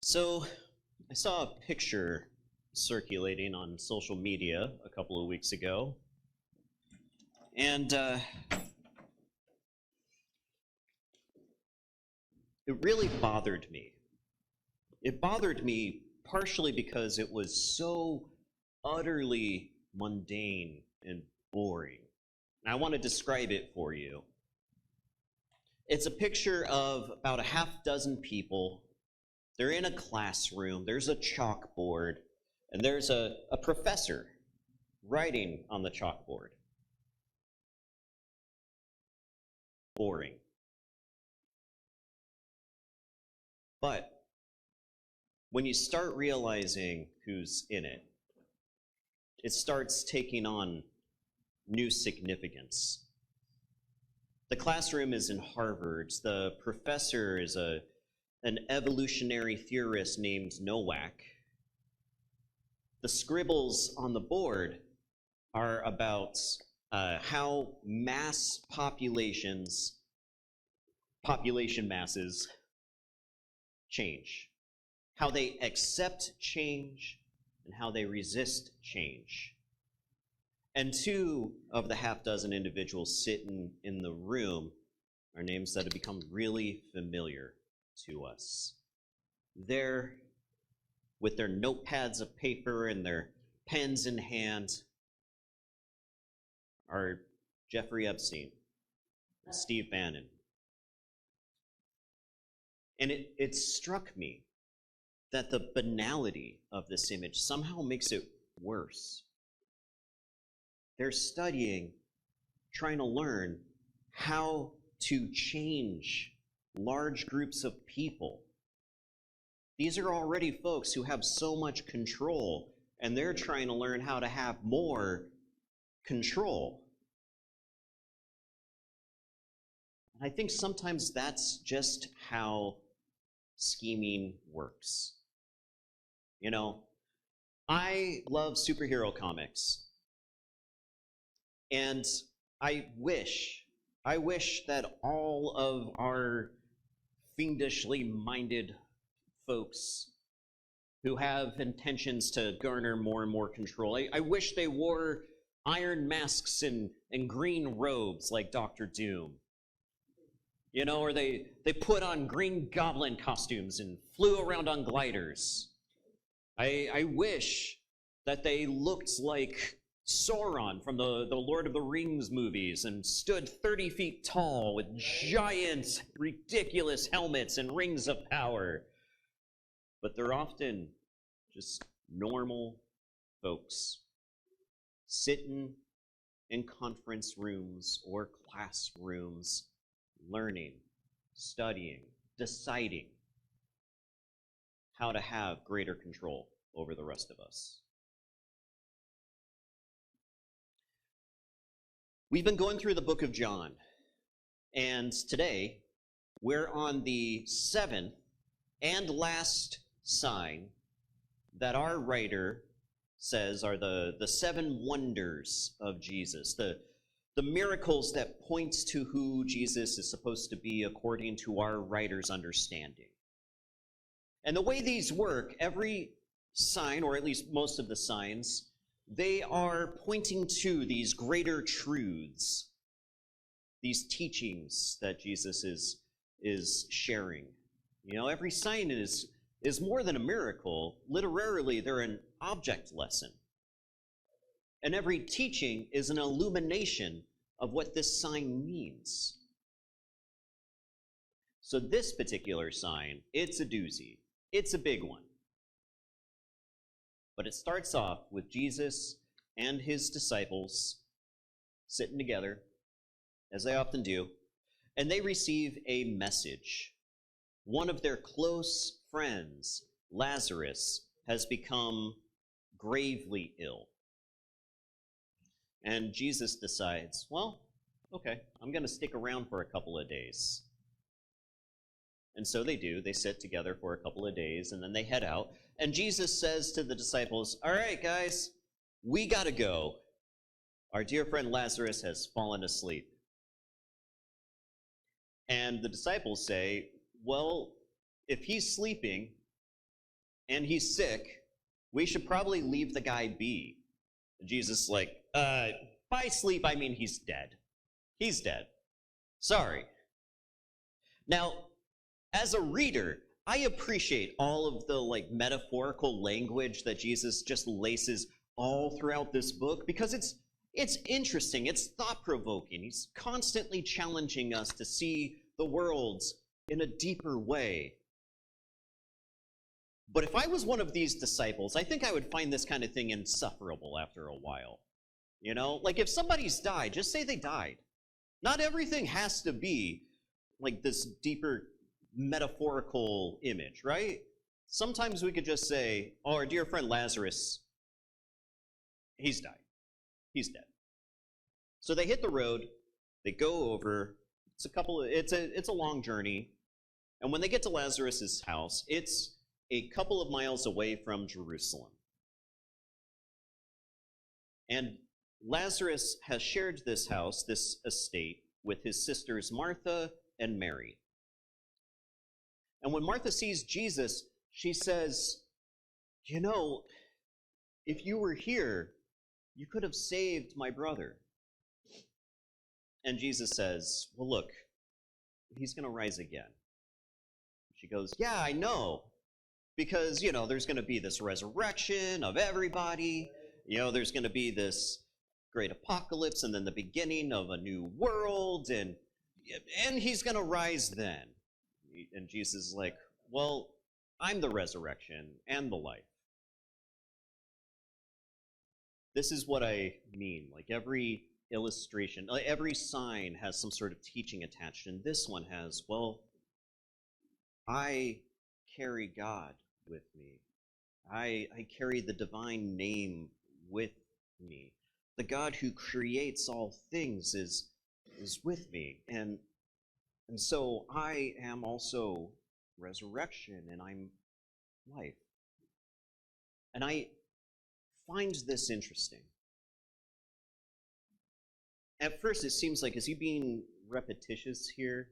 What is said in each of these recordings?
So I saw a picture circulating on social media a couple of weeks ago, and it really bothered me. It bothered me partially because it was so utterly mundane and boring. And I want to describe it for you. It's a picture of about a half dozen people. They're in a classroom, there's a chalkboard, and there's a professor writing on the chalkboard. Boring. But when you start realizing who's in it, it starts taking on new significance. The classroom is in Harvard. The professor is an evolutionary theorist named Nowak. The scribbles on the board are about how population masses change, how they accept change, and how they resist change. And two of the half dozen individuals sitting in the room are names that have become really familiar to us. They're with their notepads of paper and their pens in hand are Jeffrey Epstein and Steve Bannon. And it struck me that the banality of this image somehow makes it worse. They're studying, trying to learn how to change large groups of people. These are already folks who have so much control, and they're trying to learn how to have more control. And I think sometimes that's just how scheming works. You know, I love superhero comics. And I wish that all of our fiendishly minded folks who have intentions to garner more and more control, I wish they wore iron masks and green robes like Dr. Doom. You know, or they put on Green Goblin costumes and flew around on gliders. I wish that they looked like Sauron from the Lord of the Rings movies and stood 30 feet tall with giant, ridiculous helmets and rings of power. But they're often just normal folks sitting in conference rooms or classrooms, learning, studying, deciding how to have greater control over the rest of us. We've been going through the book of John, and today we're on the seventh and last sign that our writer says are the seven wonders of Jesus, the miracles that point to who Jesus is supposed to be according to our writer's understanding. And the way these work, every sign, or at least most of the signs, they are pointing to these greater truths, these teachings that Jesus is sharing. You know, every sign is more than a miracle. Literally, they're an object lesson. And every teaching is an illumination of what this sign means. So this particular sign, it's a doozy. It's a big one. But it starts off with Jesus and his disciples sitting together, as they often do, and they receive a message. One of their close friends, Lazarus, has become gravely ill. And Jesus decides, well, okay, I'm going to stick around for a couple of days. And so they do. They sit together for a couple of days, and then they head out. And Jesus says to the disciples, all right, guys, we got to go. Our dear friend Lazarus has fallen asleep. And the disciples say, well, if he's sleeping, and he's sick. We should probably leave the guy be. And Jesus is like, by sleep, I mean he's dead. He's dead. Sorry. Now, as a reader, I appreciate all of the metaphorical language that Jesus just laces all throughout this book, because it's interesting, it's thought-provoking. He's constantly challenging us to see the world in a deeper way. But if I was one of these disciples, I think I would find this kind of thing insufferable after a while. You know, like if somebody's died, just say they died. Not everything has to be like this deeper metaphorical image, right? Sometimes we could just say, oh, our dear friend Lazarus, he's died. He's dead. So they hit the road, they go over, it's a long journey, and when they get to Lazarus's house, it's a couple of miles away from Jerusalem. And Lazarus has shared this house, this estate, with his sisters Martha and Mary. And when Martha sees Jesus, she says, you know, if you were here, you could have saved my brother. And Jesus says, well, look, he's going to rise again. She goes, yeah, I know. Because, you know, there's going to be this resurrection of everybody. You know, there's going to be this great apocalypse and then the beginning of a new world. And he's going to rise then. And Jesus is like, well, I'm the resurrection and the life. This is what I mean. Like every illustration, every sign has some sort of teaching attached. And this one has, well, I carry God with me. I carry the divine name with me. The God who creates all things is with me. And so I am also resurrection, and I'm life. And I find this interesting. At first, it seems like, is he being repetitious here?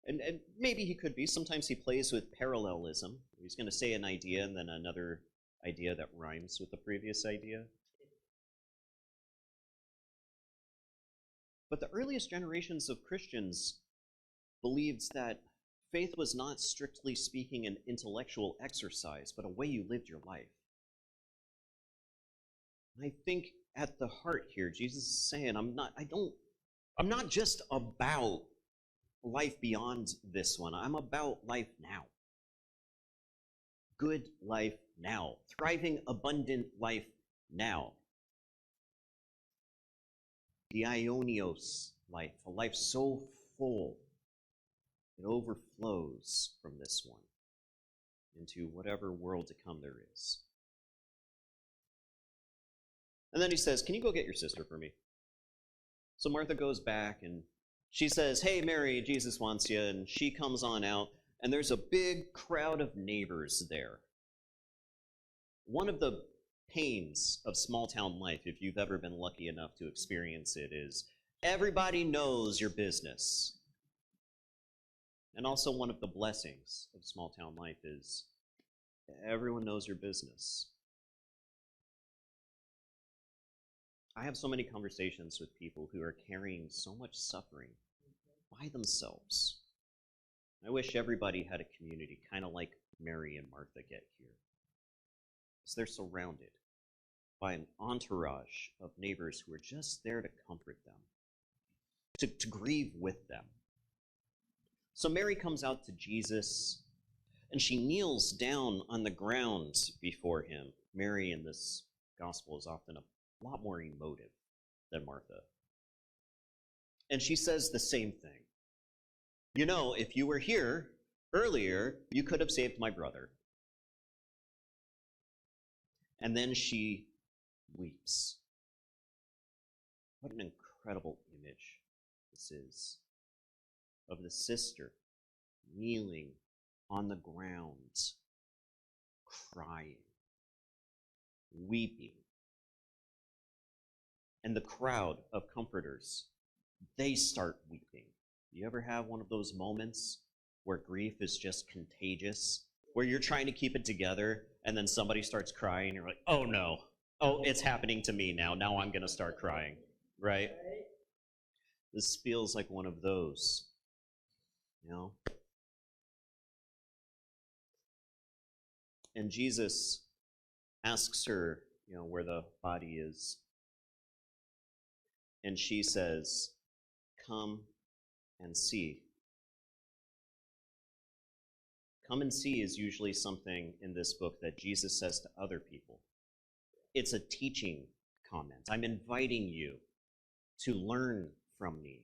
And maybe he could be. Sometimes he plays with parallelism. He's going to say an idea and then another idea that rhymes with the previous idea. But the earliest generations of Christians believed that faith was not strictly speaking an intellectual exercise, but a way you lived your life. And I think at the heart here, Jesus is saying, I'm not just about life beyond this one. I'm about life now. Good life now. Thriving, abundant life now. The Ionios life, a life so full, it overflows from this one into whatever world to come there is. And then he says, can you go get your sister for me? So Martha goes back and she says, hey, Mary, Jesus wants you. And she comes on out, and there's a big crowd of neighbors there. One of the pains of small-town life, if you've ever been lucky enough to experience it, is everybody knows your business. And also one of the blessings of small-town life is everyone knows your business. I have so many conversations with people who are carrying so much suffering by themselves. I wish everybody had a community kind of like Mary and Martha get here. Because they're surrounded by an entourage of neighbors who are just there to comfort them, to grieve with them. So Mary comes out to Jesus, and she kneels down on the ground before him. Mary in this gospel is often a lot more emotive than Martha. And she says the same thing. You know, if you were here earlier, you could have saved my brother. And then she weeps. What an incredible image this is of the sister kneeling on the ground, crying, weeping. And the crowd of comforters, they start weeping. You ever have one of those moments where grief is just contagious where you're trying to keep it together and then somebody starts crying and you're like, oh no, oh, it's happening to me now. Now I'm going to start crying, right? This feels like one of those, you know? And Jesus asks her, you know, where the body is. And she says, come and see. Come and see is usually something in this book that Jesus says to other people. It's a teaching comment. I'm inviting you to learn from me.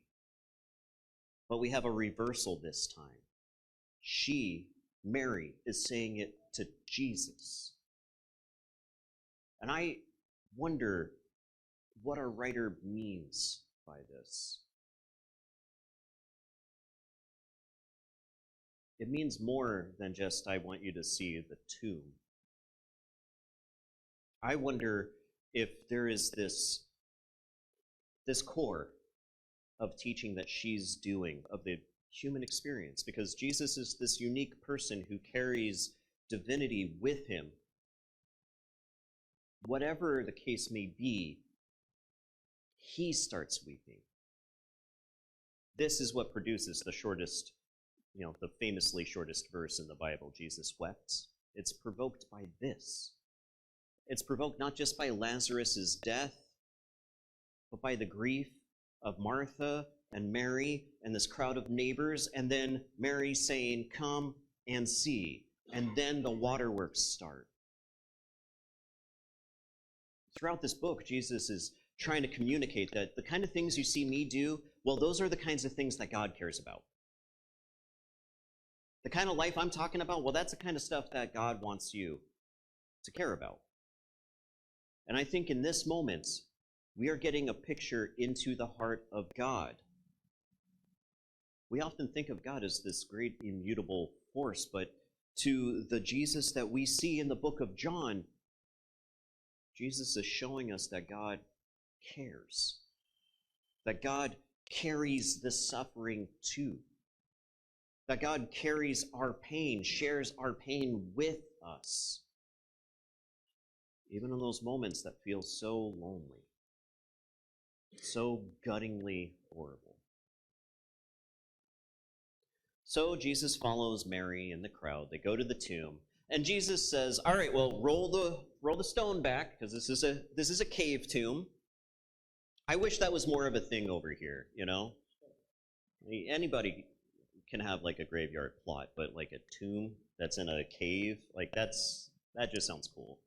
But we have a reversal this time. She, Mary, is saying it to Jesus. And I wonder what our writer means by this. It means more than just, I want you to see the tomb. I wonder if there is this core of teaching that she's doing of the human experience, because Jesus is this unique person who carries divinity with him. Whatever the case may be, he starts weeping. This is what produces the shortest, the famously shortest verse in the Bible, Jesus wept. It's provoked by this. It's provoked not just by Lazarus' death, but by the grief of Martha and Mary and this crowd of neighbors, and then Mary saying, come and see. And then the waterworks start. Throughout this book, Jesus is trying to communicate that the kind of things you see me do, well, those are the kinds of things that God cares about. The kind of life I'm talking about, well, that's the kind of stuff that God wants you to care about. And I think in this moment, we are getting a picture into the heart of God. We often think of God as this great immutable force, but to the Jesus that we see in the book of John, Jesus is showing us that God cares, that God carries the suffering too, that God carries our pain, shares our pain with us, even in those moments that feel so lonely, so guttingly horrible. So Jesus follows Mary and the crowd. They go to the tomb, and Jesus says, all right, well, roll the stone back, because this is a cave tomb. I wish that was more of a thing over here, Anybody can have like a graveyard plot, but like a tomb that's in a cave, like that just sounds cool.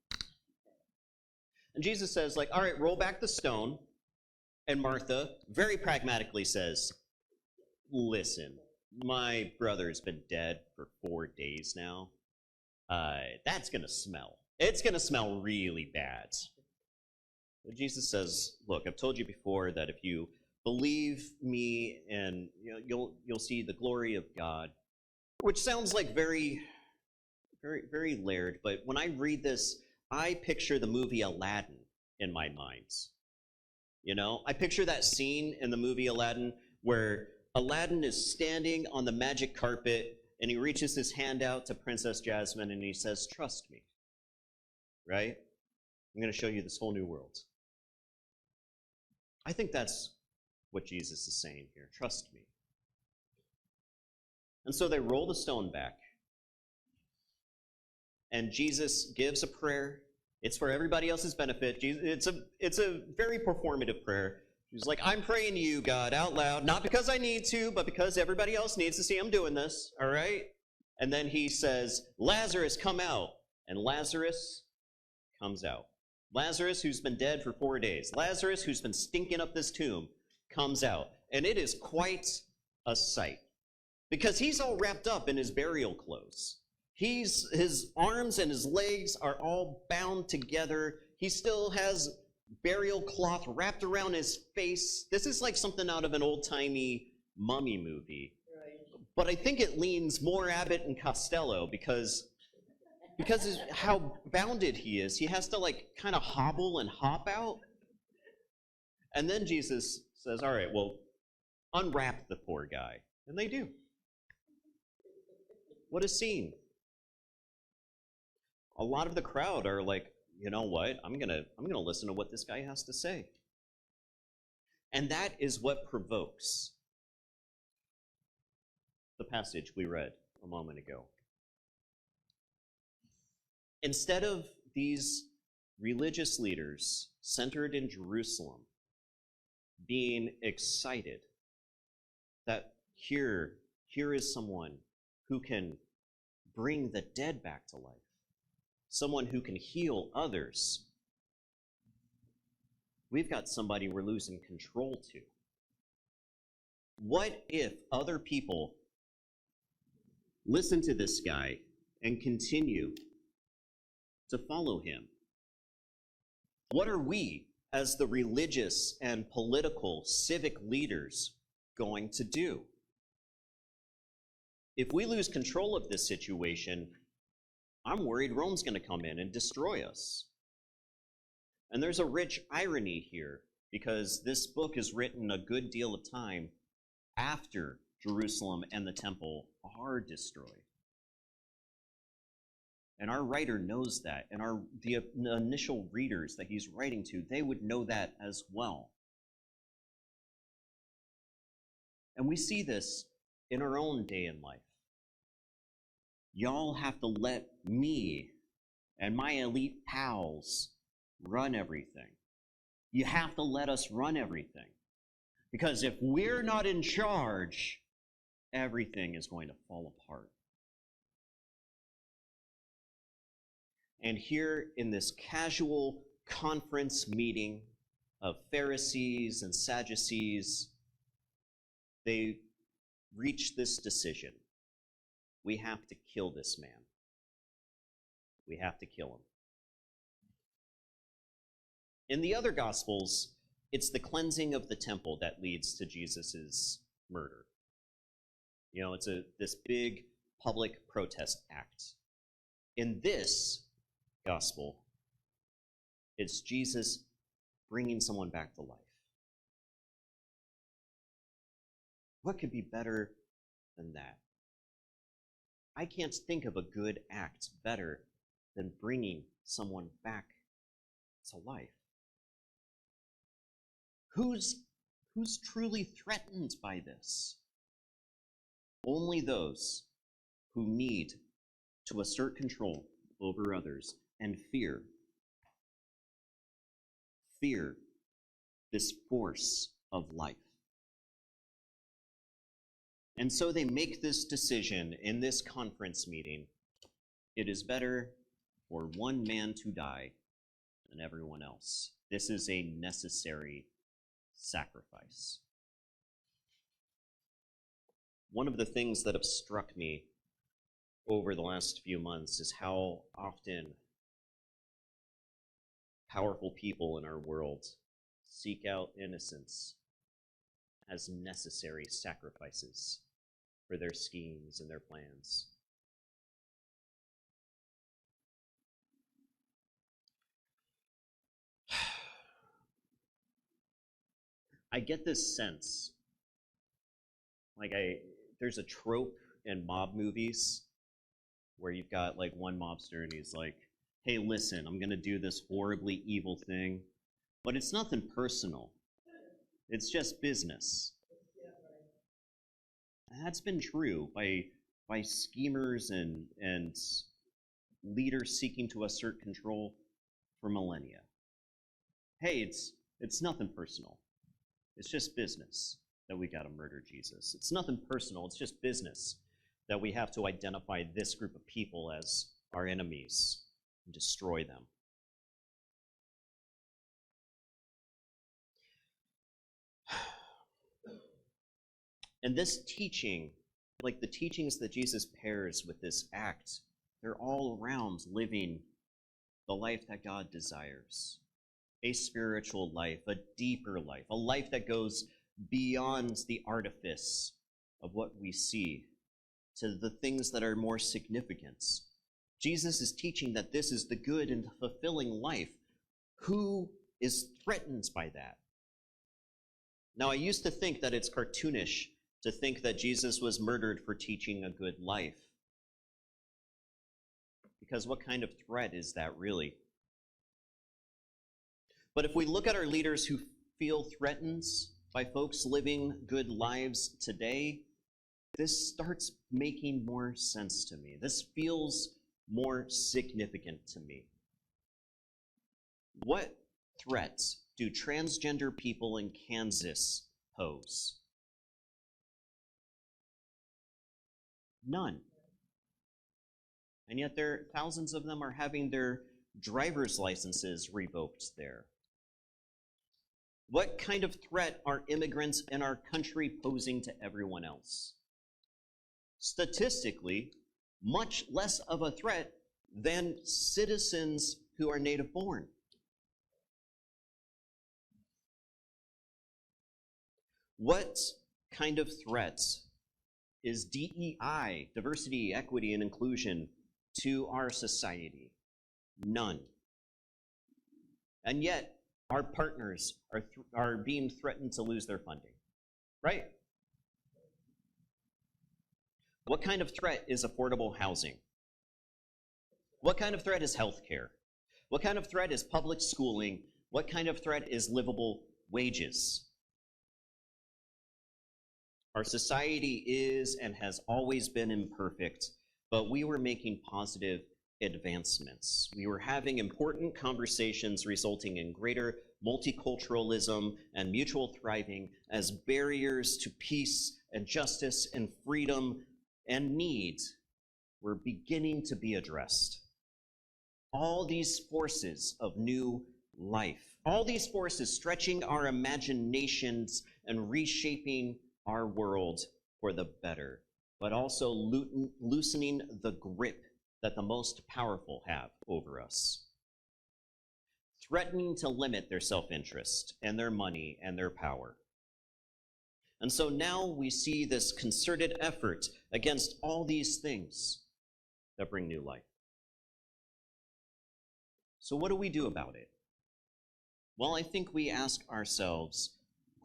And Jesus says, like, all right, roll back the stone. And Martha very pragmatically says, listen, my brother's been dead for 4 days now. That's going to smell. It's going to smell really bad. But Jesus says, look, I've told you before that if you believe me and you'll see the glory of God, which sounds like very, very, very layered. But when I read this, I picture the movie Aladdin in my mind. I picture that scene in the movie Aladdin where Aladdin is standing on the magic carpet and he reaches his hand out to Princess Jasmine and he says, trust me, right? I'm going to show you this whole new world. I think that's what Jesus is saying here. Trust me. And so they roll the stone back. And Jesus gives a prayer. It's for everybody else's benefit. It's a very performative prayer. He's like, I'm praying to you, God, out loud, not because I need to, but because everybody else needs to see I'm doing this, all right? And then he says, Lazarus, come out. And Lazarus comes out. Lazarus, who's been dead for 4 days. Lazarus, who's been stinking up this tomb, comes out. And it is quite a sight, because he's all wrapped up in his burial clothes. His arms and his legs are all bound together. He still has burial cloth wrapped around his face. This is like something out of an old-timey mummy movie. Right. But I think it leans more Abbott and Costello because of how bounded he is. He has to like kind of hobble and hop out. And then Jesus says, all right, well, unwrap the poor guy. And they do. What a scene. a lot of the crowd are like, you know what? I'm gonna listen to what this guy has to say. And that is what provokes the passage we read a moment ago. Instead of these religious leaders centered in Jerusalem being excited that here is someone who can bring the dead back to life, someone who can heal others, we've got somebody we're losing control to. What if other people listen to this guy and continue to follow him? What are we, as the religious and political civic leaders, going to do? If we lose control of this situation, I'm worried Rome's going to come in and destroy us. And there's a rich irony here, because this book is written a good deal of time after Jerusalem and the temple are destroyed. And our writer knows that, and the initial readers that he's writing to, they would know that as well. And we see this in our own day in life. Y'all have to let me and my elite pals run everything. You have to let us run everything. Because if we're not in charge, everything is going to fall apart. And here in this casual conference meeting of Pharisees and Sadducees, they reach this decision. We have to kill this man. We have to kill him. In the other Gospels, it's the cleansing of the temple that leads to Jesus' murder. You know, it's this big public protest act. In this Gospel, it's Jesus bringing someone back to life. What could be better than that? I can't think of a good act better than bringing someone back to life. Who's truly threatened by this? Only those who need to assert control over others and fear this force of life. And so they make this decision in this conference meeting. It is better for one man to die than everyone else. This is a necessary sacrifice. One of the things that have struck me over the last few months is how often powerful people in our world seek out innocence as necessary sacrifices for their schemes and their plans. I get this sense, there's a trope in mob movies where you've got like one mobster and he's like, hey, listen, I'm gonna do this horribly evil thing, but it's nothing personal. It's just business. And that's been true by schemers and leaders seeking to assert control for millennia. Hey, it's nothing personal. It's just business that we got to murder Jesus. It's nothing personal. It's just business that we have to identify this group of people as our enemies and destroy them. And this teaching, like the teachings that Jesus pairs with this act, they're all around living the life that God desires. A spiritual life, a deeper life, a life that goes beyond the artifice of what we see to the things that are more significant. Jesus is teaching that this is the good and fulfilling life. Who is threatened by that? Now, I used to think that it's cartoonish to think that Jesus was murdered for teaching a good life, Because what kind of threat is that really? But if we look at our leaders who feel threatened by folks living good lives today, this starts making more sense to me. This feels more significant to me. What threats do transgender people in Kansas pose? None. And yet thousands of them are having their driver's licenses revoked there. What kind of threat are immigrants in our country posing to everyone else? Statistically, much less of a threat than citizens who are native born. What kind of threats is DEI, diversity, equity, and inclusion, to our society? None. And yet, our partners are being threatened to lose their funding, right? What kind of threat is affordable housing? What kind of threat is healthcare? What kind of threat is public schooling? What kind of threat is livable wages? Our society is and has always been imperfect, but we were making positive advancements. We were having important conversations resulting in greater multiculturalism and mutual thriving as barriers to peace and justice and freedom and needs were beginning to be addressed. All these forces of new life, all these forces stretching our imaginations and reshaping our world for the better, but also loosening the grip that the most powerful have over us, threatening to limit their self-interest and their money and their power. And so now we see this concerted effort against all these things that bring new life. So what do we do about it? Well, I think we ask ourselves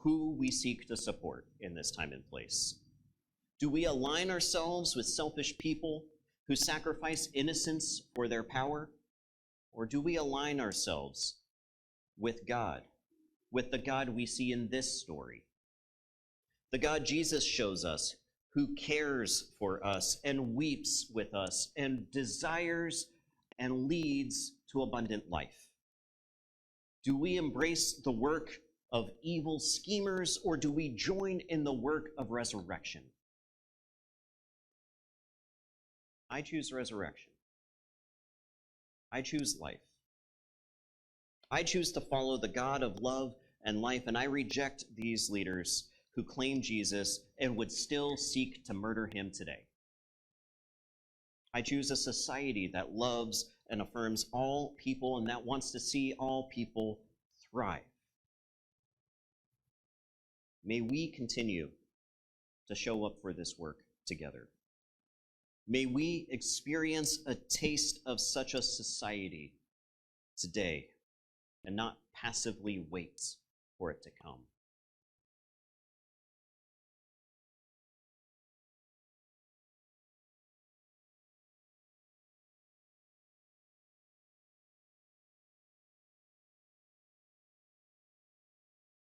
who we seek to support in this time and place. Do we align ourselves with selfish people who sacrifice innocence for their power? Or do we align ourselves with God, with the God we see in this story? The God Jesus shows us, who cares for us and weeps with us and desires and leads to abundant life. Do we embrace the work of evil schemers, or do we join in the work of resurrection? I choose resurrection. I choose life. I choose to follow the God of love and life, and I reject these leaders who claim Jesus and would still seek to murder him today. I choose a society that loves and affirms all people and that wants to see all people thrive. May we continue to show up for this work together. May we experience a taste of such a society today and not passively wait for it to come.